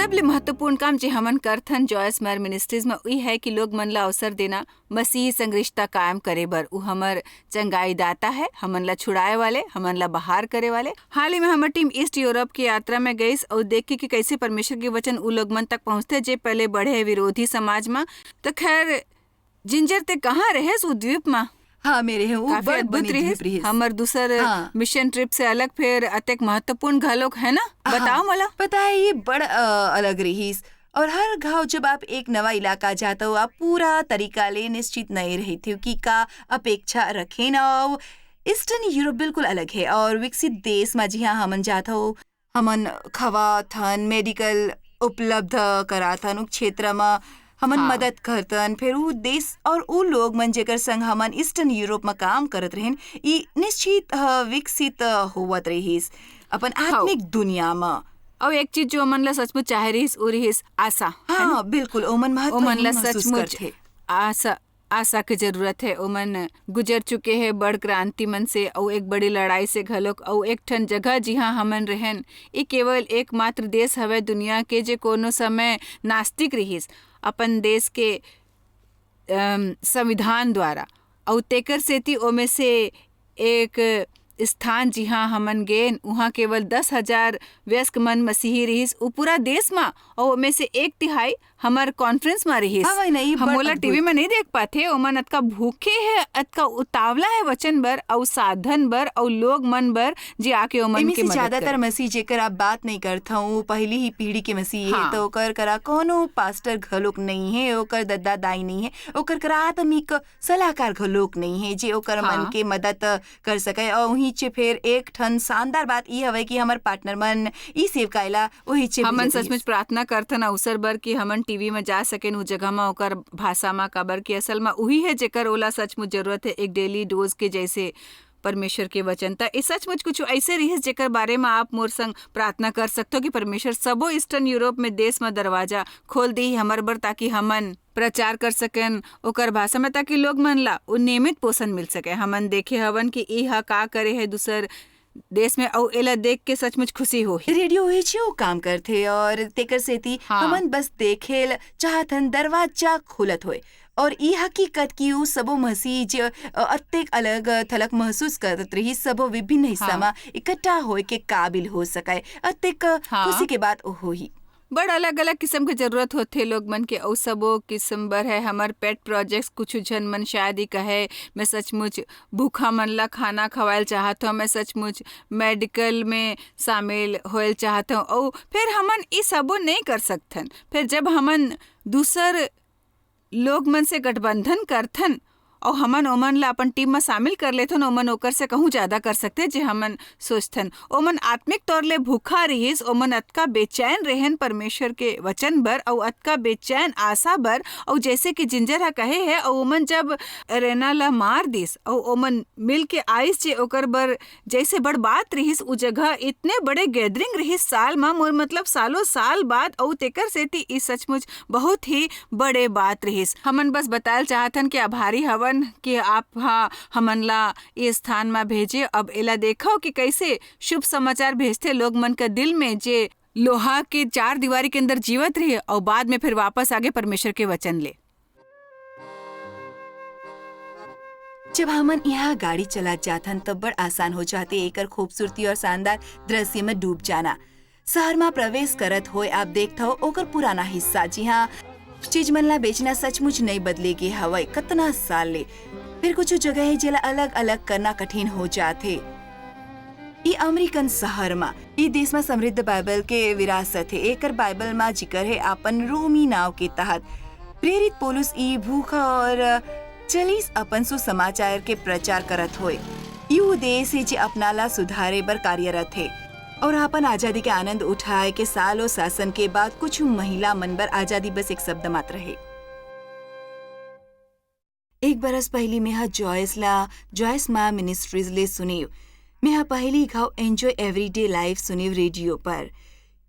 सबले महत्वपूर्ण काम जे हमन करथन जॉयस मेयर मिनिस्ट्रीज में वही है कि लोग मन ला अवसर देना मसीह संग रिश्ता कायम करे बर। उ हमर चंगाई दाता है, हमन ला छुड़ाए वाले, हमन ला बाहर करे वाले। हाल ही में हमर टीम ईस्ट यूरोप की यात्रा में गई और देखे कि कैसे परमेश्वर के वचन उ लोग मन तक पहुँचते जे पहले बढ़े विरोधी समाज में। तो खैर जिंजर ते कहाँ रहे उस द्वीप में? हाँ मेरे हैं वो काफी अद्भुत रही। हमर दूसर मिशन ट्रिप से अलग फिर अतेक महत्वपूर्ण घलोक है ना, बताओ मला। पता है ये बड़ अलग रही। और हर घाव जब आप एक नवा इलाका जाते हो आप पूरा तरीका ले निश्चित नहीं रही थी कि का अपेक्षा रखे ना। ईस्टर्न यूरोप बिल्कुल अलग है और विकसित देश में जी हाँ हमन जाता हो, हमन खवा थन मेडिकल उपलब्ध करा थन क्षेत्र में हमन मदद करतन। फिर वो देश और वो लोग मन जेकर संग हमन ईस्टर्न यूरोप में काम करत रहें ये निश्चित विकसित होवत रहीस अपन आत्मिक दुनिया में। और एक चीज जो मन ला सचमुच चाहे रहीस वो रहीस आशा। हाँ बिल्कुल ओमन महसूस करथे आशा की जरूरत है। ओमन गुजर चुके हैं बड़ क्रांति मन से और एक बड़ी लड़ाई से घलोक और एक ठन जगह जी हाँ हमन रहन ये केवल एकमात्र देश हवे दुनिया के जे कोनो समय नास्तिक रहीस अपन देश के संविधान द्वारा और तेकर सेती ओमे से एक स्थान जी हाँ हमन गेन वहाँ केवल 10,000 वयस्क मन मसीही रहीस उ पूरा देश में और में से 1/3 हमार कॉन्फ्रेंस में रहीस। हम ओला टीवी में नहीं देख पाते। ओमन अतका भूखे है अतका उतावला है वचन बर और साधन बर और लोग मन बर जी आके ओमन के मदद ज्यादातर मसीह जेकर आप बात नहीं करता हूँ पहली ही पीढ़ी के मसीह है तो ओकर करा कोनो पास्टर घलोक नहीं है, ओकर दद्दा दाई नहीं है, ओकर करा आत्मिक सलाहकार घलोक नहीं है जे ओकर मन के मदद कर सके। और वही चे फिर एक ठन शानदार बात ये हवे कि हमार पार्टनर मन ई सेवकाइला वही चे हमन सचमुच प्रार्थना करथन अवसर बर कि हमन टीवी में जा सकें उ जगह में ओकर भाषा में काबर की असल में वही है जेकर ओला सचमुच जरूरत है एक डेली डोज के जैसे परमेश्वर के वचन। त इस सचमुच कुछ ऐसे रही जेकर बारे में आप मोर संग प्रार्थना कर सकते हो कि परमेश्वर सबो ईस्टर्न यूरोप में देश में दरवाजा खोल दी हमर बर ताकि हमन प्रचार कर सकें ओकर भाषा में ताकि लोग मन ला उ नियमित पोषण मिल सके। हमन देखे हवन कि इहा का करे है दूसर देश में और एला देख के सचमुच खुशी हो। रेडियो हो काम करते और तेकर सेती हमन बस देखेल चाहतन दरवाजा खुलत होए और ई हकीकत की उ सबो मसीह जो अतेक अलग थलक महसूस करत रही सबो विभिन्न हिस्सा में इकट्ठा होए के काबिल हो सके अतेक खुशी के बात हो ही बड़ अलग अलग किस्म के जरूरत होते लोग मन के और सबो किस्म बर है। हमार पेट प्रोजेक्ट्स कुछ जन मन शायद ही कहे मैं सचमुच भूखा मन ला खाना खवायल चाहत हूँ, मैं सचमुच मेडिकल में शामिल होयल चाहत हूँ और फिर हमन ये सबो नहीं कर सकथन। फिर जब हमन दूसर लोग मन से गठबंधन करथन और हमन ओमन ला अपन टीम में शामिल कर लेथन ओमन ओकर से कहूँ ज्यादा कर सकते जे हमन सोचथन। ओमन आत्मिक तौर ले भूखा रहीस, ओमन अतका बेचैन रहन परमेश्वर के वचन बर और अतका बेचैन आशा बर और जैसे कि जिंजर हा कहे है और ओमन जब रेना ला मार दिस और ओमन मिल के आइस जे ओकर बर जैसे बड़ बात रहीस उ जगह इतने बड़े गैदरिंग रहीस साल में मोर मतलब सालों साल बाद और तेकर सेती ई सचमुच बहुत ही बड़े बात रहीस। हमन बस बतायल चाहतन कि आभारी हवन कि आप हमन ला ये स्थान में भेजे। अब एला देखो कि कैसे शुभ समाचार भेजते लोग मन का दिल में जे लोहा के 4 दीवारी के अंदर जीवत रहे और बाद में फिर वापस आगे परमेश्वर के वचन ले। जब हमन यहाँ गाड़ी चला जाथन तब बड़ आसान हो जाते एकर खूबसूरती और शानदार दृश्य में डूब जाना। शहर में प्रवेश करत होए आप देखता हो ओकर पुराना हिस्सा जी हाँ चीज मन ला बेचना सचमुच नहीं बदलेगी हवाई कितना साल ले। फिर कुछ जगह है जेला अलग अलग करना कठिन हो जाते। ये अमेरिकन शहर में ये देश में समृद्ध बाइबल के विरासत है। एकर बाइबल में जिक्र है अपन रोमी नाव के तहत प्रेरित पौलुस ई भूखा और चलीस अपन सुसमाचार के प्रचार करत होए। यू देश है जे अपना ला सुधारे बर कार्यरत है और अपन आजादी के आनंद उठाए के सालों शासन के बाद कुछ महिला मन बर आजादी बस एक शब्द मात्र है। एक बरस पहली में जॉयस माँ मिनिस्ट्रीज ले सुनीव मैं पहली घाव एंजॉय एवरीडे लाइफ सुनीव रेडियो पर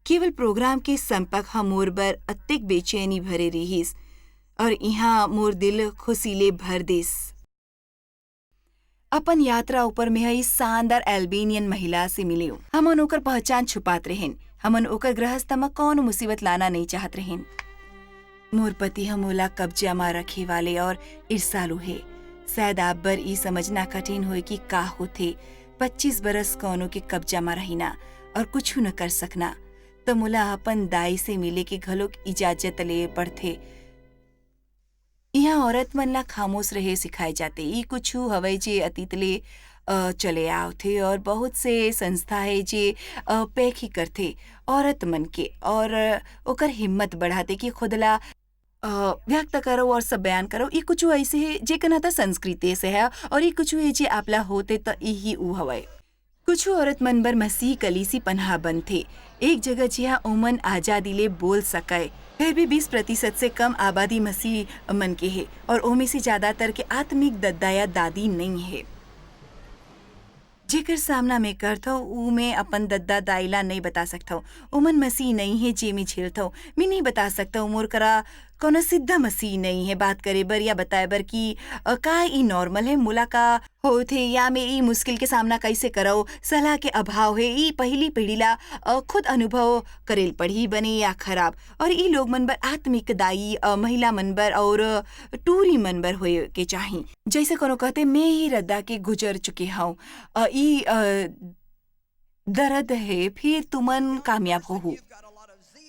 केवल प्रोग्राम के संपर्क हम मोर बर अत्तेक बेचैनी भरे रहीस और यहाँ मोर दिल खुशीले भर देस। अपन यात्रा ऊपर में इस शानदार अल्बेनियन महिला से मिले हमन ओकर पहचान छुपात रहेन। हमन ओकर गृहस्थ में कौन मुसीबत लाना नहीं चाहत रहीन। मोर पति हमोला कब्जा में रखे वाले और ईर्षालु है। शायद आप बर ई समझना कठिन होए कि का होथे 25 बरस कौनो के कब्जा में रहीना और कुछ न कर सकना, तो मोला अपन दाई से मिले के घलोक इजाजत ले पड़थे। यहाँ औरत मन ला खामोश रहे सिखाए जाते। ई कुछ हवै जे अतीत ले चले आवथे और बहुत से संस्था है जे पैक ही करथे औरत मन के और ओकर हिम्मत बढ़ाते कि खुद ला व्यक्त करो और सब बयान करो। ई कुछ ऐसे है जे कनाता संस्कृति से है और ई कुछ है जे आपला होते तो यही ऊ हवै। कुछ औरत मन बर मसीह कलीसी पन्हा बन थे, एक जगह जिहा ओमन आजादी ले बोल सके। फिर भी 20% से कम आबादी मसीह मन के है और ओमे से ज्यादातर के आत्मिक दद्दा या दादी नहीं है। जेकर सामना में करथो ऊ में अपन दद्दा दाइला नहीं बता सकथो। ओमन मसीह नहीं है जे में झेलथो। मैं नहीं बता सकता मोर करा कोनो सिद्ध मसीह नहीं है बात करे बर या बताए बर कि का ई नॉर्मल है मोला का होथे या मैं ई मुश्किल के सामना कैसे करो। सलाह के अभाव है। ई पहली पीढ़ी ला खुद अनुभव करेल पढ़ी बने या खराब और ई लोग मन बर आत्मिक दाई महिला मन बर और टूरी मन बर होए के चाही। जैसे कोनो कहते मैं ही रद्दा के गुजर चुके हूँ, ई दर्द है फिर तुमन कामयाब हो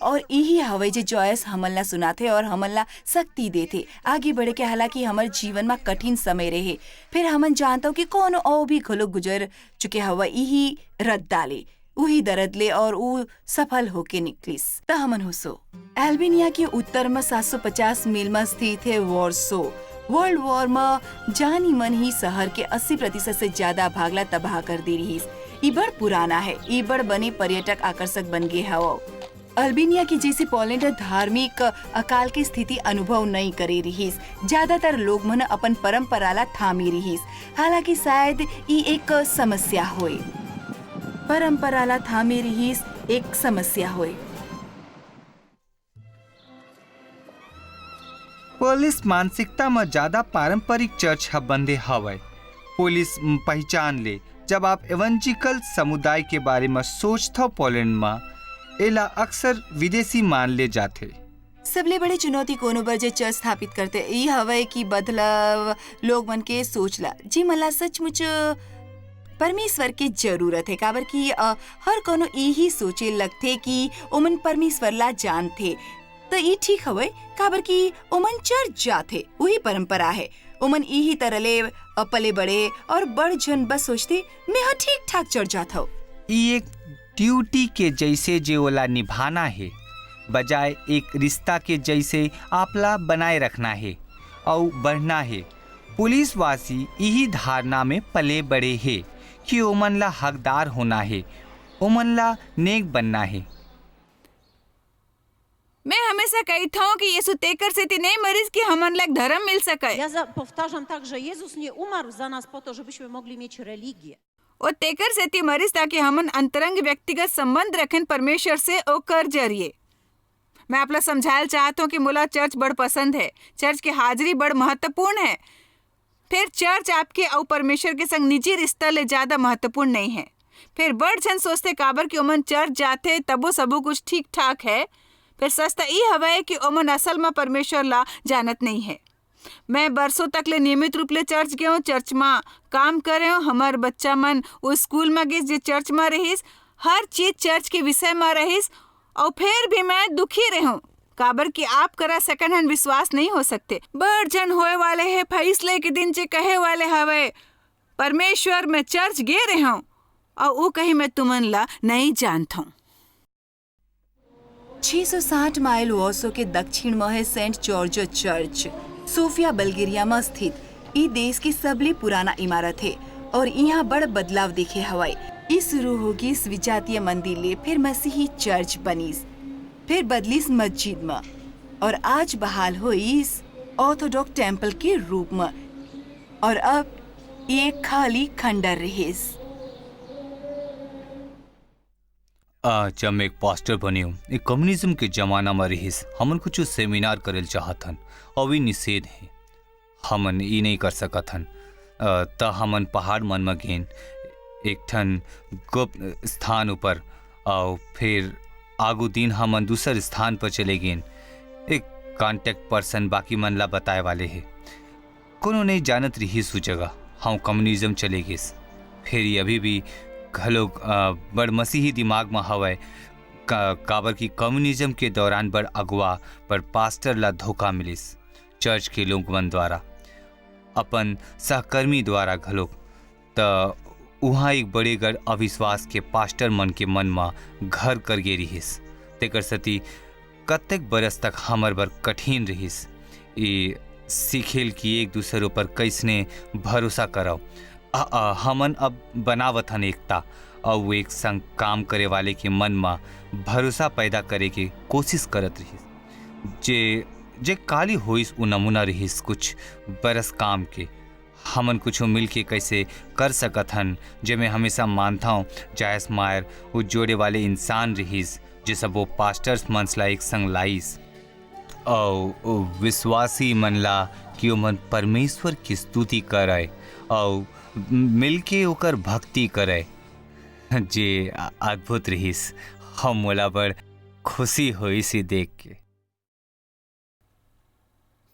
और यही हवै जे जॉयस हमन ला सुनाथे और हमन ला शक्ति देथे आगे बढ़े के। हालांकि हमारे जीवन में कठिन समय रहे फिर हमन जानता हूँ कि कौन और भी घलो गुजर चुके हवा यही रद्द डाले वही दर्द ले और वो सफल होके निकलिस त हमन होसो। एल्बेनिया के उत्तर में 750 मील में स्थित है वॉर्सो। वर्ल्ड वॉर में जानी मन ही शहर के 80% से ज्यादा भागला तबाह कर दे रही। ई बड़ पुराना है, ई बड़ बने पर्यटक आकर्षक बन गए है। अल्बेनिया की जैसे पोलैंड धार्मिक अकाल की स्थिति अनुभव नहीं करे रहीस। ज्यादातर लोग मन अपन परंपरा ला थामी रहीस। हालांकि शायद ई एक समस्या होए, परंपरा ला थामी रहीस एक समस्या होए। पुलिस मानसिकता में ज्यादा पारंपरिक चर्च बंदे हवै। पुलिस पहचान ले जब आप एवंजिकल समुदाय के बारे में सोचथो पोलैंड में एला अक्सर विदेशी मान ले जाते। सबले बड़ी चुनौती कोनो बर जे चर्च स्थापित करते ई हवै कि बदलाव लोग मन के सोचला जी मला सचमुच परमेश्वर के जरूरत है। काबर कि हर कोनो यही सोचे लगथे कि ओमन परमेश्वर ला जानथे तो ई ठीक हवै। काबर कि ओमन चर्च जाथे वही परंपरा है। ओमन यही तरह ले पले बड़े और बड़ जन बस सोचते मैं ठीक ठाक चर्च जाता। ई एक ड्यूटी के जैसे जेओला निभाना है बजाय एक रिश्ता के जैसे आपला बनाए रखना है और बढ़ना है। पुलिस वासी यही धारणा में पले बड़े है कि ओमन ला हकदार होना है, ओमन ला नेक बनना है। मैं हमेशा कहता हूँ कि यीशु तेकर से नहीं मरीज कि हमन ला धर्म मिल सके। Powtarzam tak, że Jezus nie umarł za nas po to, żebyśmy mogli mieć religię. और तेकर से मरीज ताकि हमन अंतरंग व्यक्तिगत संबंध रखें परमेश्वर से ओकर जरिए। मैं आपला समझायल चाहता हूँ कि मुला चर्च बड़ पसंद है। चर्च की हाजिरी बड़ महत्वपूर्ण है। फिर चर्च आपके और परमेश्वर के संग निजी रिश्ता ले ज्यादा महत्वपूर्ण नहीं है। फिर बड़ जन सोचते काबर कि ओमन चर्च जाते तबो सबो कुछ ठीक ठाक है। फिर सस्ता ई हवै कि ओमन असल में परमेश्वर ला जानत नहीं है। मैं बरसों तक ले नियमित रूप ले चर्च गए हूँ, चर्च में काम करे हूँ। हमार बच्चा मन वो स्कूल में गए जे चर्च में रहीस, हर चीज चर्च के विषय में रहीस और फिर भी मैं दुखी रहूं काबर कि आप करा सेकंड हैंड विश्वास नहीं हो सकते। बड़ जन होए वाले है फैसले के दिन जे कहे वाले हवे परमेश्वर मैं चर्च गे रहे हूँ और वो कहीं मैं तुमन ला नहीं जानता हूँ। 660 माइल वॉर्सो के दक्षिण में है saint George church. Sophia Bulgaria में स्थित ई देश की सबले पुराना इमारत है और यहाँ बड़ बदलाव देखे हवाई। ई शुरू होगी विजातीय मंदिर ले, फिर मसीही चर्च बनीस, फिर बदलीस मस्जिद में और आज बहाल हुई ऑर्थोडॉक्स टेम्पल के रूप में और अब ये खाली खंडर रहीस। आज हम एक पास्टर बने हूँ। एक कम्युनिज्म के जमाना में रहीस हमन कुछ सेमिनार करेल चाहतन और भी निषेध है। हमन ई नहीं कर सकथन त हमन पहाड़ मन में गेन एक ठन गुप्त स्थान ऊपर और फिर आगू दिन हमन दूसर स्थान पर चले गेन। एक कांटेक्ट पर्सन बाकी मन ला बताए वाले है। कोनो नहीं जानत रही सु जगह हम कम्युनिज्म चले गेस। फिर ये अभी भी घलोक बड़ मसीही दिमाग में हवय काबर की कम्युनिज्म के दौरान बड़ अगवा पर पास्टर ला धोखा मिलिस चर्च के लोग मन द्वारा, अपन सहकर्मी द्वारा घलोक। त वहाँ एक बड़े गढ़ अविश्वास के पास्टर मन के मन में घर कर गे रहिस। तेकर सती कतेक बरस तक हमर बर कठिन रहिस ये सीखेल कि एक दूसरे ऊपर कैसने भरोसा करव। हमन अब बनावत हन एकता और एक संग काम करे वाले के मन में भरोसा पैदा करे के कोशिश करत रहिस। जे काली होइस उ नमूना रहिस कुछ बरस काम के। हमन कुछ मिल के कैसे कर सकत हन जे मैं हमेशा मानता हूँ जायस मायर वो जोड़े वाले इंसान रहिस जे सब वो पास्टर्स मनसला एक संग लाइस और विश्वासी मनला कि मन परमेश्वर की स्तुति करे और मिल के ओकर भक्ति करे जे अद्भुत रहिस। हम मोला बड़ खुशी हुई सी देख के।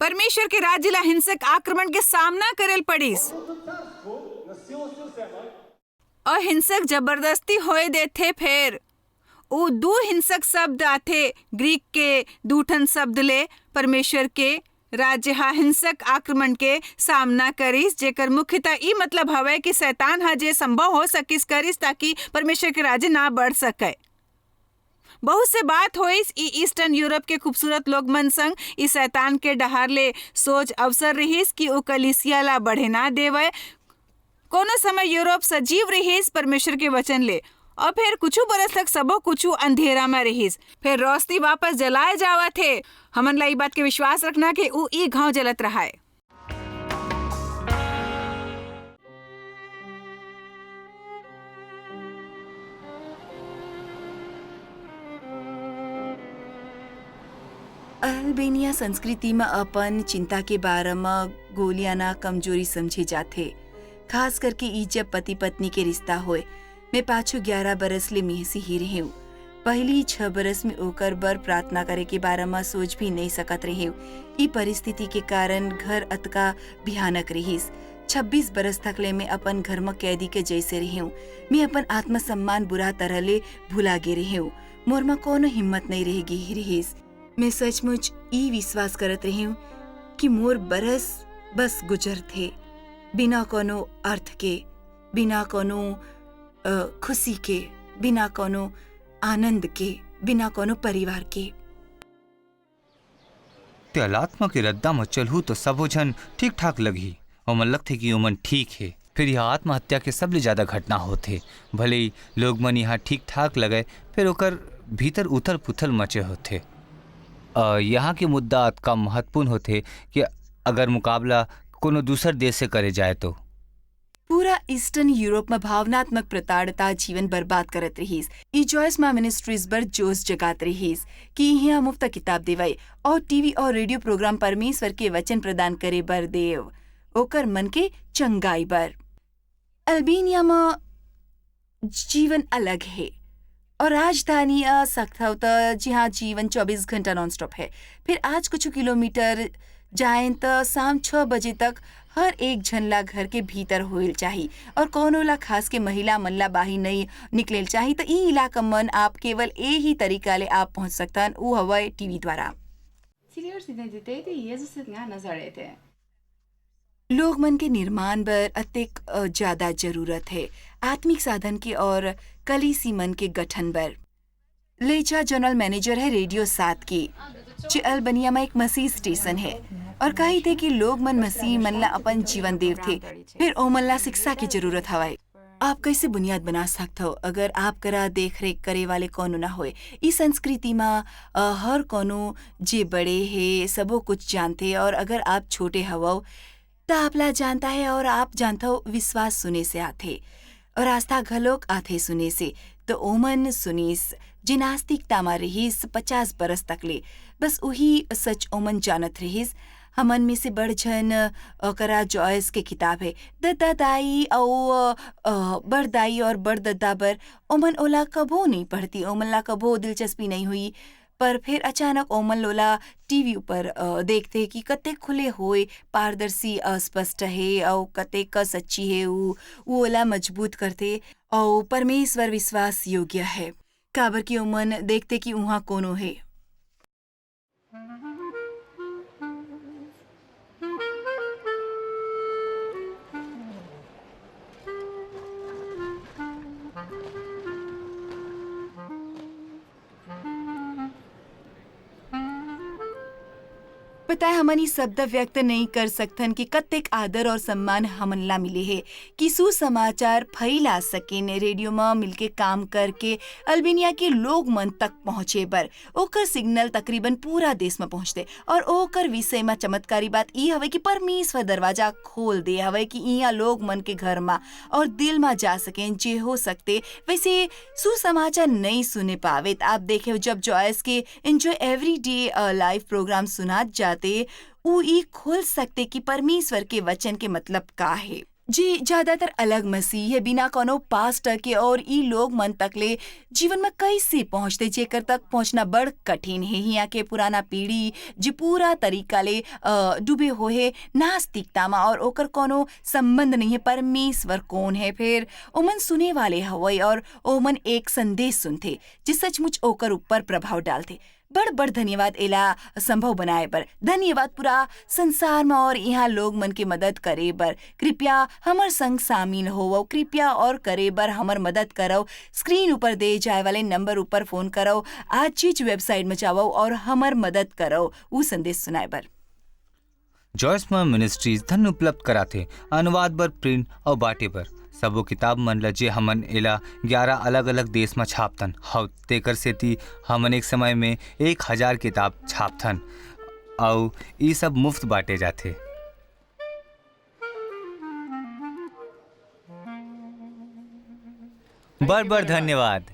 परमेश्वर के राज्य ला हिंसक आक्रमण के सामना करेल पड़िस और हिंसक जबरदस्ती होए देथे। फिर वो दो हिंसक शब्द आथे ग्रीक के दूठन शब्द ले परमेश्वर के राज्य हा हिंसक आक्रमण के सामना करिस, जेकर मुख्यतः ई मतलब हवे कि शैतान हा जे संभव हो सकिस करिस ताकि परमेश्वर के राज्य ना बढ़ सके। बहुत से बात होइस ई ईस्टर्न यूरोप के खूबसूरत लोग मन संग ई शैतान के डहार ले सोच अवसर रहिस कि ओ कलीसिया ला बढ़े ना देवे। कोनो समय यूरोप सजीव रहिस परमेश्वर के वचन ले और फिर कुछ बरस तक सबो कुछ अंधेरा में रहिस। फिर रोशनी वापस जलाए जावा थे। हमन ला ई बात के विश्वास रखना कि ऊ ई घाव जलत रहा है। अल्बेनिया संस्कृति में अपन चिंता के बारे में गोलियाना कमजोरी समझे जाते, खास करके ई जब पति पत्नी के रिश्ता होए। मैं पाछू 11 बरस ले मेहसी ही रही हूँ। पहली 6 बरस में ओकर बर प्रार्थना करे के बारे में सोच भी नहीं सकत रही हूँ। ई परिस्थिति के कारण घर अतका भयानक रहीस। 26 बरस तक ले मैं अपन घर में कैदी के जैसे रही हूँ। मैं अपन आत्मसम्मान बुरा तरह ले भुला गे रही हूँ। मोर में कोनो हिम्मत नहीं रहेगी ही रहीस। मैं सचमुच ई विश्वास करत रही हूँ कि मोर बरस बस गुजर थे, बिना कोनो अर्थ के, बिना कोनो खुशी के, बिना कोनो आनंद के, बिना कोनो परिवार के। त्यालात्मा के रद्दा में चलहू तो सबो जन ठीक ठाक लगी और मन लगथे कि ओमन ठीक है। फिर यह आत्महत्या के सबले ज्यादा घटना होते। भले ही लोग मन यहाँ ठीक ठाक लगे फिर ओकर भीतर उथल पुथल मचे होते। यहाँ के मुद्दा का महत्वपूर्ण होते कि अगर मुकाबला कोनो दूसर देश से करे जाए तो पूरा ईस्टर्न यूरोप में भावनात्मक प्रताड़ता जीवन बर्बाद करत रहीस। ई जॉयस मां मिनिस्ट्रीज बर जोश जगात रहीस कि यहाँ मुफ्त किताब देवई और टीवी और रेडियो प्रोग्राम परमेश्वर के वचन प्रदान करे बर देव ओकर मन के चंगाई बर। अल्बेनिया में जीवन अलग है और राजधानी सख्त होता जहाँ जीवन 24 घंटा नॉनस्टॉप है। फिर आज कुछ किलोमीटर जाएं तो शाम 6 बजे तक हर एक झनला घर के भीतर होइल चाहिए और कोनो ला खास के महिला मनला बाही नहीं निकलेल चाहिए। तो ई इलाका मन आप केवल यही तरीका ले आप पहुंच सकतन ऊ हवाई टीवी द्वारा। लोग मन के निर्माण बर अतेक ज्यादा जरूरत है आत्मिक साधन की और कलीसी मन के गठन बर। लेचा जनरल मैनेजर है रेडियो 7 की जो अल्बेनिया में एक मसीह स्टेशन है और कही थे कि लोग मन मसीह मनला अपन जीवन देव थे। फिर ओ मनला शिक्षा की जरूरत हवाई। आप कैसे बुनियाद बना सकते हो अगर आप करा देख रेख करे वाले कोनो ना होए। इस संस्कृति में हर कोनो जे बड़े है सबो कुछ जानते और अगर आप छोटे हवो तो आपला जानता है और आप जानता हो विश्वास सुने से आथे और आस्था घलोक आथे सुने से। तो ओमन सुनीस जिनास्तिकता में रहीस 50 बरस तक ले बस वही सच ओमन जानत रहीस। हमन में से बड़ झन करा जॉयस के किताब है दद्दा दाई बड़ दाई और बड़ दद्दा बर ओमन ओला कबो नहीं पढ़ती, ओमन ला कबो दिलचस्पी नहीं हुई। पर फिर अचानक ओमन लोला टीवी ऊपर देखते कि कतेक खुले होए पारदर्शी अस्पष्ट है और कतेक क सच्ची है वो ओला मजबूत करते और परमेश्वर विश्वास योग्य है। काबर की ओमन देखते कि उहाँ कोनो है। पता है हमन ई शब्द व्यक्त नहीं कर सकथन कि कतेक आदर और सम्मान हमन ला मिले है कि सुसमाचार फैला सकेन रेडियो में मिलके काम करके अल्बेनिया के लोग मन तक पहुँचे बर ओकर सिग्नल तकरीबन पूरा देश में पहुँचते। और ओकर विषय में चमत्कारी बात ई हवे कि परमेश्वर दरवाजा खोल दे हवे कि यहाँ लोग मन के घर में और दिल में जा सकें जे हो सकते वैसे सुसमाचार नहीं सुने पावे। आप देखे जब जॉयस के enjoy every day live program सुना जाते उ ई खोल सकते कि परमेश्वर के वचन के मतलब का है जी ज्यादातर अलग मसीह है बिना कोनो पास्टर के और ई लोग मन तक ले जीवन में कैसे पहुँचते जेकर तक पहुँचना बड़ कठिन है। यहाँ के पुराना पीढ़ी जी पूरा तरीका ले डूबे होए नास्तिकता में और ओकर कोनो संबंध नहीं है परमेश्वर कौन है। फिर ओमन सुने वाले हवई और ओमन एक संदेश सुनते जिस सचमुच ओकर ऊपर प्रभाव डालते। बड़ बड़ धन्यवाद एला संभव बनाए बर, धन्यवाद पूरा संसार में और यहाँ लोग मन के मदद करे बर। कृपया हमर संग शामिल हो, कृपया और करे बर हमर मदद करो। स्क्रीन ऊपर दे जाए वाले नंबर ऊपर फोन करो, आज चीज वेबसाइट में जाओ और हमर मदद करो वो संदेश सुनाए बर। जॉयस में मिनिस्ट्रीज धन उपलब्ध कराथे अनुवाद बर प्रिंट और बाटे बर सबो किताब मन ल जे हमन एला 11 अलग अलग देश में छापथन हव तेकर सेती हमन एक समय में 1000 किताब छापथन और ई सब मुफ्त बांटे जाथे। बड़ धन्यवाद।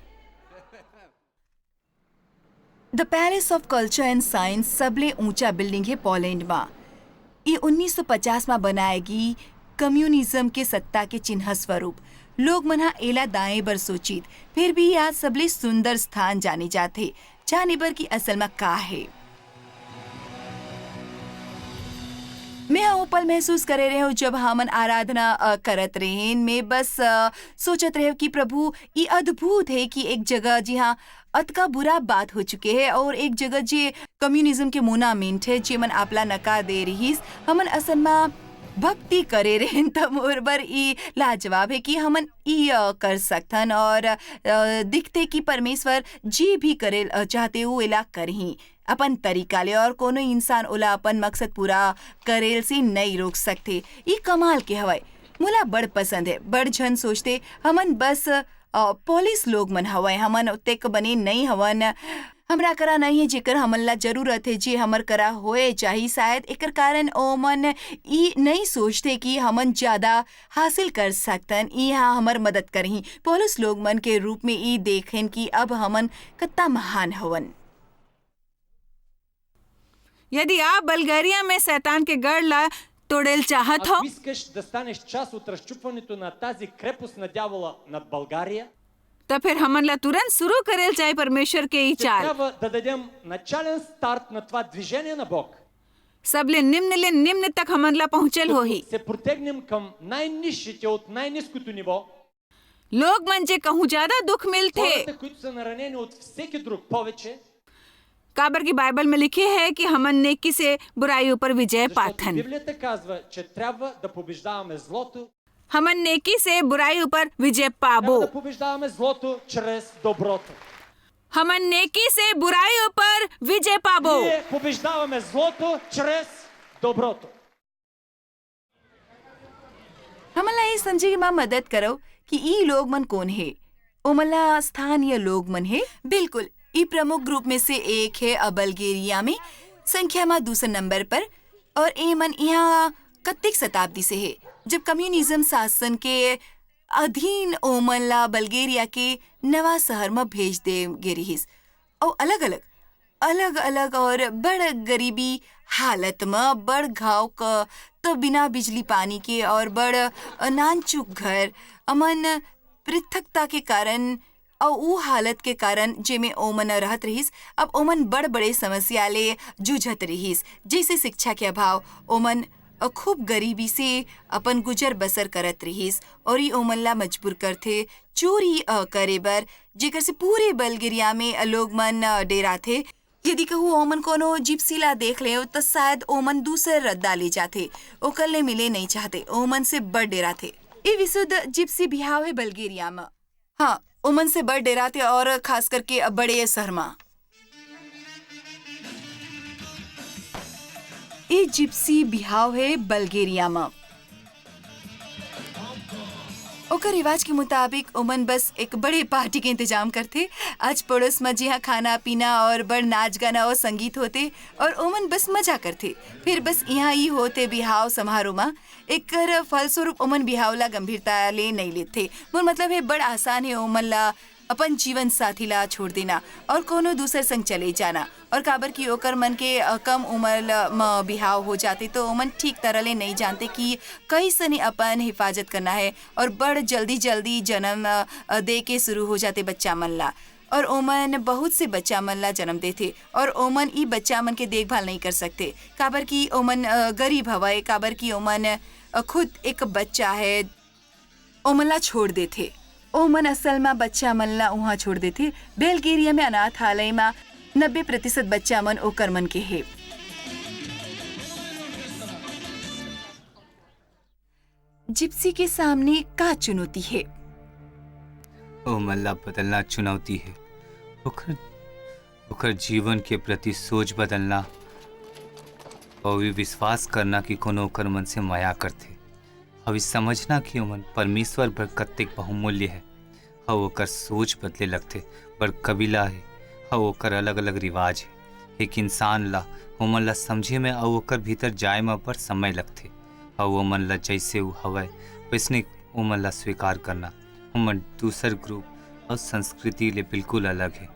The palace of culture and science सबले ऊंचा बिल्डिंग है पोलैंड में। ये 1950 में बनाएगी कम्युनिज्म के सत्ता के चिन्ह स्वरूप। लोग मना एला दाएं बर सोचित फिर भी आज सबले सुंदर स्थान जाने जाते जाने बर की असल में का है। मैं वो पल महसूस करे रहे हूँ जब हमन आराधना करत रहे मैं बस सोचत रहे कि प्रभु ये अद्भुत है कि एक जगह जी हाँ अतका बुरा बात हो चुके है और एक जगह जे कम्युनिज्म के मोनामेंट है जे मन आपला नकार दे रही हमन असल में भक्ति करे रहें त मोर बर ई लाजवाब है कि हमन ई कर सकथन और दिखते कि परमेश्वर जी भी करे चाहते हो एला करही अपन तरीका ले और कोनो इंसान ओला अपन मकसद पूरा करेल से नहीं रोक सकते। ई कमाल के हवाई मोला बड़ पसंद है। बड़ झन सोचते हमन बस पुलिस लोग मन हवाई हमन उतेक बने नहीं हवन हमरा करा नहीं है जेकर हमन ला जरूरत है जे हमर करा होए चाहिए। शायद एकर कारण ओमन ई नहीं सोचते कि हमन ज्यादा हासिल कर सकतन यहाँ हमर मदद करही। पुलिस लोग मन के रूप में ई देखें कि अब हमन कितना महान हवन। यदि आप बल्गारिया में शैतान के गढ़ ला तोड़ेल चाहत हो, Ако искаш да станеш част от разчупването на тази крепост на дявола над България, तो फिर हमन ला तुरंत शुरू करेल चाहे परमेश्वर के ई चाल। трябва да дадем начален старт на това движение на Бог. सबले निम्न ले निम्न तक हमन ला पहुँचल होही। се протегнем към най-низшите от най-ниското ниво. लोग मन जे कहूँ ज्यादा दुख मिलते Хората, които са наранени от всеки друг повече, काबर की बाइबल में लिखे है कि हमन नेकी से बुराई ऊपर विजय защото पाथन। Библията казва, че трябва да побеждаваме злото, हमन नेकी से बुराई ऊपर विजय पाबो। трябва да побеждаваме злото чрез доброто. हमन नेकी से बुराई ऊपर विजय पाबो। Ние побеждаваме злото чрез доброто. हमला ये समझे कि माँ मदद करो कि ई लोग मन कौन है। ओमला स्थानीय लोग मन है। बिल्कुल ई प्रमुख ग्रुप में से एक है बल्गेरिया में संख्या में दूसरे नंबर पर और ए मन यहाँ कत्तिक शताब्दी से है जब कम्युनिज्म शासन के अधीन ओमला बल्गेरिया के नवा शहर में भेज दे गे रहीस और अलग अलग और बड़ गरीबी हालत में बड़ घाव क तो बिना बिजली पानी के और बड़ नानचुक घर अमन पृथकता के कारण और ऊ हालत के कारण जेमे ओमन रहत रहिस। अब ओमन बड़ बड़े समस्या ले जूझत रहिस, जैसे शिक्षा के अभाव। ओमन खूब गरीबी से अपन गुजर बसर करत रहिस और ई ओमन ला मजबूर करथे चोरी करे बर, जेकर से पूरे बल्गेरिया में लोग मन डेरा थे। यदि कहूँ ओमन कोनो जिप्सीला देख ले तो शायद ओमन दूसरे रद्दा ले जाते, ओकर ले मिले नहीं चाहते, ओमन से बड़ डेरा थे। ये विशुद्ध जिप्सी बिहाव है बल्गेरिया में। हाँ, ओमन से बड़ डेरा थे और खास करके बड़े शहर में। ये जिप्सी बिहाव है बल्गेरिया में। ओकर रिवाज के मुताबिक ओमन बस एक बड़े पार्टी के इंतजाम करते। आज पड़ोस में जहाँ खाना पीना और बड़ नाच गाना और संगीत होते और ओमन बस मजा करते। फिर बस यहाँ ही होते बिहाव समारोह में। एक फलस्वरूप ओमन बिहाव ला गंभीरता ले नहीं लेते। मोर मतलब है बड़ आसान है ओमन ला अपन जीवन साथी ला छोड़ देना और कोनो दूसर संग चले जाना। और काबर की ओकर मन के कम उम्र में बिहाव हो जाते तो ओमन ठीक तरह ले नहीं जानते कि कैसे ने अपन हिफाजत करना है और बड़ जल्दी जल्दी जन्म दे के शुरू हो जाते बच्चा मन ला। और ओमन बहुत से बच्चा मन ला जन्म देते और ओमन ई बच्चा मन के देखभाल नहीं कर सकते, काबर की ओमन गरीब हवाए, काबर की ओमन खुद एक बच्चा है, ओमन ला छोड़ देते। ओमन असल में बच्चा मन ला वहाँ छोड़ देते। बेल्गेरिया में अनाथालय में 90% बच्चा मन ओकर मन के है। जिप्सी के सामने का चुनौती है? ओमन ला बदलना चुनौती है। ओकर जीवन के प्रति सोच बदलना और भी विश्वास करना कि कोनो ओकर मन से माया करते। अभी समझना कि ओमन परमेश्वर पर कत्तेक बहुमूल्य है और ओकर सोच बदले लगते। पर कबीला है और ओकर अलग अलग रिवाज है। एक इंसान ला ओमन ला समझे में और ओकर भीतर जाए में पर समय लगते और ओमन ला जैसे वो हवाए वैसने ओमन ला स्वीकार करना। ओमन दूसर ग्रुप और संस्कृति ले बिल्कुल अलग है।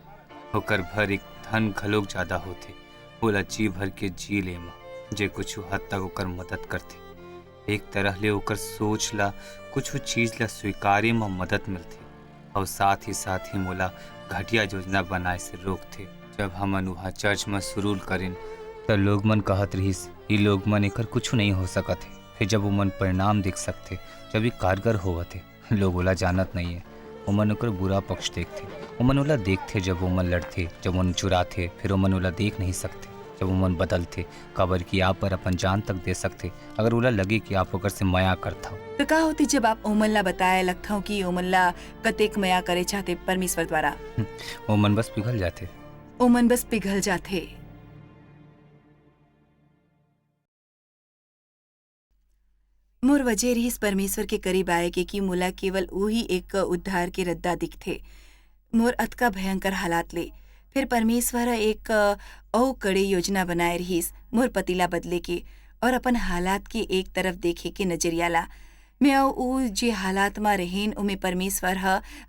ओकर भर एक धन घलोक ज़्यादा होते। ओला जी भर के जी ले में जे कुछ हद तक ओकर मदद करते। एक तरह ले ओकर सोच ला कुछ चीज ला स्वीकारे में मदद मिलती और साथ ही मोला घटिया योजना बनाए से रोकते। जब हमन वहाँ चर्च में शुरू करें तो लोग मन कहत रहिस ये लोग मन एकर कुछ नहीं हो सकत है। फिर जब ओमन परिणाम देख सकते, जब ये कारगर होवते, लोग ओला जानत नहीं है, ओमन ओकर बुरा पक्ष देखते। ओमन ओला देखते जब ओमन लड़ते, जब ओमन चुराते, फिर ओमन ओला देख नहीं सकते जब ओमन बदलते, काबर कि आप पर अपन जान तक दे सकते अगर ओला लगे कि आप ओकर से माया करता हो। तो का होती जब आप ओमन ला बताए लगता हूँ कि ओमन ला कतेक माया करे चाहते परमेश्वर द्वारा? ओमन बस पिघल जाते। ओमन बस पिघल जाते। मोर वजह रही परमेश्वर के करीब आए कि मोला केवल वही एक उद्धार के रद्दा दिखथे मोर अतका भयंकर हालात ले। फिर परमेश्वर एक औ कड़े योजना बनाए रहीस मोर पतिला बदले के और अपन हालात के एक तरफ देखे के नजरिया ला। मैं ऊ जे हालात में रहेन उमे परमेश्वर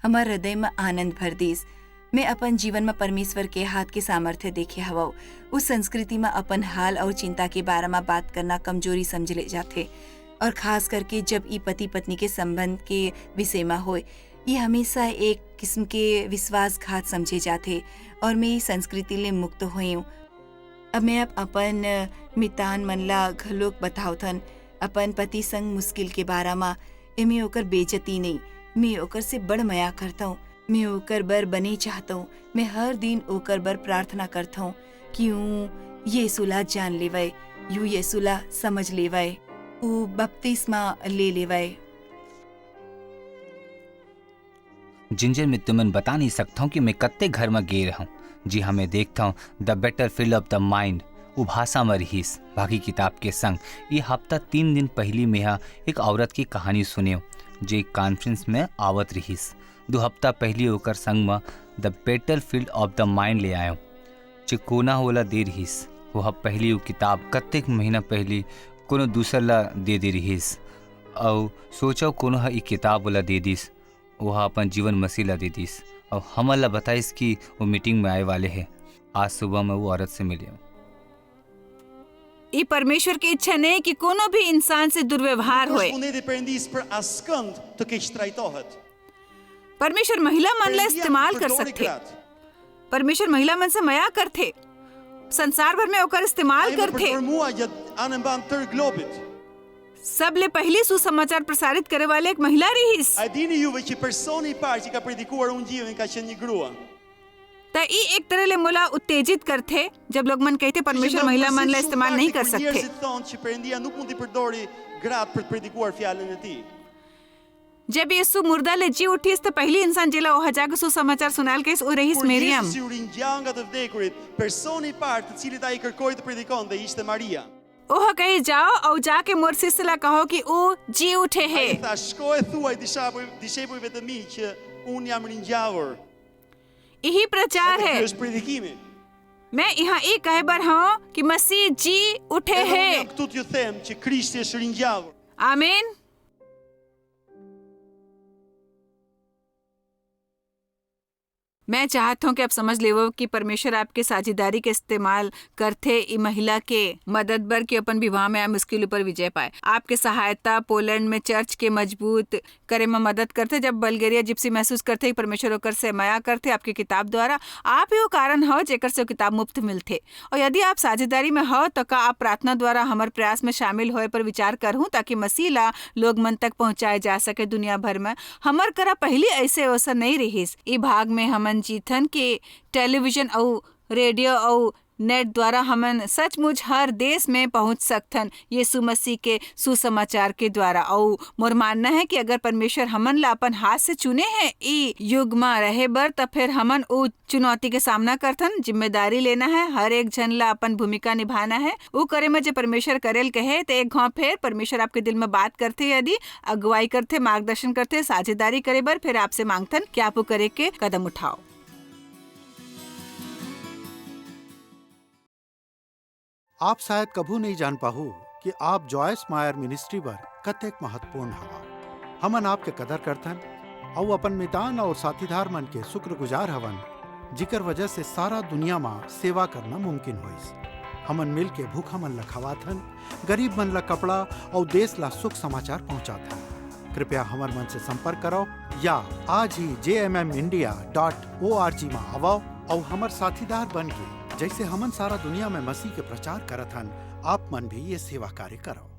हमार हृदय में आनंद भर दीस। मैं अपन जीवन में परमेश्वर के हाथ के सामर्थ्य देखे हवा। उस संस्कृति में अपन हाल और चिंता के बारे में बात करना कमजोरी समझ ले जाते और खास करके जब ई पति पत्नी के संबंध के विषय में होए, ये हमेशा एक किस्म के विश्वासघात समझे जाते और मैं इस संस्कृति ले मुक्त हुई हूँ। अब मैं अपन मितान मनला घलोक बतावथन अपन पति संग मुश्किल के बारे में। मैं ओकर बेइज्जती नहीं, मैं ओकर से बड़ माया करता हूँ। मैं ओकर बर बने चाहता हूँ। मैं हर दिन ओकर बर प्रार्थना करता हूँ कि यीशुला जान लेवै, यू यीशुला समझ लेवै, ऊ बपतिस्मा ले लेवै। जिंजर मैं तुम्हें बता नहीं सकता हूँ कि मैं कत्ते घर में गे रहा हूँ। जी हाँ, मैं देखता हूँ the battlefield of the mind वो भाषा में रहीस बाकी किताब के संग। ये हफ्ता 3 दिन पहली में यहाँ एक औरत की कहानी सुने जो कॉन्फ्रेंस में आवत रहीस। 2 हफ्ता पहले होकर संग में the battlefield of the mind ले आयो जो कोना होला दे रहीस। वह पहली वो किताब कत्तेक महीना पहले कोनो दूसर ला दे रहीस और सोचो कोनो हा ई किताब वाला दे दीस। वह अपन जीवन मसीला दे दीस और हमर ला बताइस कि वो मीटिंग में आए वाले हैं। आज सुबह में वो औरत से मिले। ई परमेश्वर की इच्छा नहीं कि कोनो भी इंसान से दुर्व्यवहार Nuk होए। është vullneti i Perëndis për askënd të keq trajtohet. परमेश्वर महिला मन ला Perëndia इस्तेमाल कर përdori सकते। gratë. परमेश्वर महिला मन से माया करते, संसार भर में ओकर इस्तेमाल Ai më करते। përformua gjatë anën mban tërë globit. सबले पहली सुसमाचार प्रसारित करे वाले एक महिला रहीस। A dini juve që personi i parë që ka predikuar ungjillin ka qenë një grua. त ई एक तरह ले मोला उत्तेजित करते जब लोग मन कहते परमेश्वर महिला मन ला इस्तेमाल नहीं कर सकते। Njerëzit thonë që Perëndia nuk mund t'i përdori gratë për të predikuar fjalën e tij. जब यीशु मुर्दा ले जी उठीस तो पहली इंसान जिला ओ हजा को सुसमाचार सुनाल के ओ रहीस Kur Maryam. Jezusi u ringja nga të vdekurit, personi i parë të cilit ai kërkoi të predikonte ishte Maria. ओह कहे जाओ और जाके मोर शिष्य ला कहो कि ओ जी उठे है। Ai tha, shko e thuaj dishepujve të mi që un jam ringjallur. यही प्रचार Ky है। është predikimi. मैं यहाँ ये कहे बर हूँ कि मसीह जी उठे Edhe unë हैं। jam këtu t'ju them që Krishti është ringjallur. आमीन। मैं चाहता हूँ कि आप समझ ले कि परमेश्वर आपके साझेदारी के इस्तेमाल करते ई महिला के मदद बर के अपन विवाह में मुश्किल पर विजय पाए। आपके सहायता पोलैंड में चर्च के मजबूत करे में मदद करते। जब बल्गेरिया जिप्सी महसूस करते कि परमेश्वर होकर से माया करते आपकी किताब द्वारा, आप ही वो कारण हो जेकर से वो किताब मुफ्त मिलते। और यदि आप साझेदारी में हो तो का आप प्रार्थना द्वारा हमारे प्रयास में शामिल होए पर विचार करहूँ ताकि मसीह ला लोग मन तक पहुँचाए जा सके दुनिया भर में। हमर करा पहली ऐसे अवसर नहीं रहीस। ई भाग में हमन जीथन के टेलीविजन और रेडियो और नेट द्वारा हमन सचमुच हर देश में पहुंच सकथन यीशु मसीह के सुसमाचार के द्वारा। और मोर मानना है कि अगर परमेश्वर हमन ला अपन हाथ से चुने हैं ई युग में रहे बर तो फिर हमन वो चुनौती के सामना करथन। जिम्मेदारी लेना है, हर एक जन ला अपन भूमिका निभाना है। वो करे में जो परमेश्वर करेल कहे तो एक घाव फिर परमेश्वर आपके दिल में बात करते, यदि अगुवाई करते, मार्गदर्शन करते, साझेदारी करे बर फिर आपसे मांगथन कि आप वो करे के कदम उठाओ। आप शायद कभू नहीं जान पाहू कि आप जॉयस मायर मिनिस्ट्री पर कतेक महत्वपूर्ण हवा। हमन आपके कदर करथन और अपन मितान और साथीदार मन के शुक्रगुजार हवन जिकर वजह से सारा दुनिया में सेवा करना मुमकिन होइस। हमन मिल के भूखा मन ला खवाथन, गरीब मन ला कपड़ा और देश ला सुख समाचार पहुंचाथन। कृपया हमर मन से संपर्क करो या आज ही jmmindia.org में आवो और हमर साथीदार बन के जैसे हमन सारा दुनिया में मसीह के प्रचार करत हन, आप मन भी ये सेवा कार्य करो।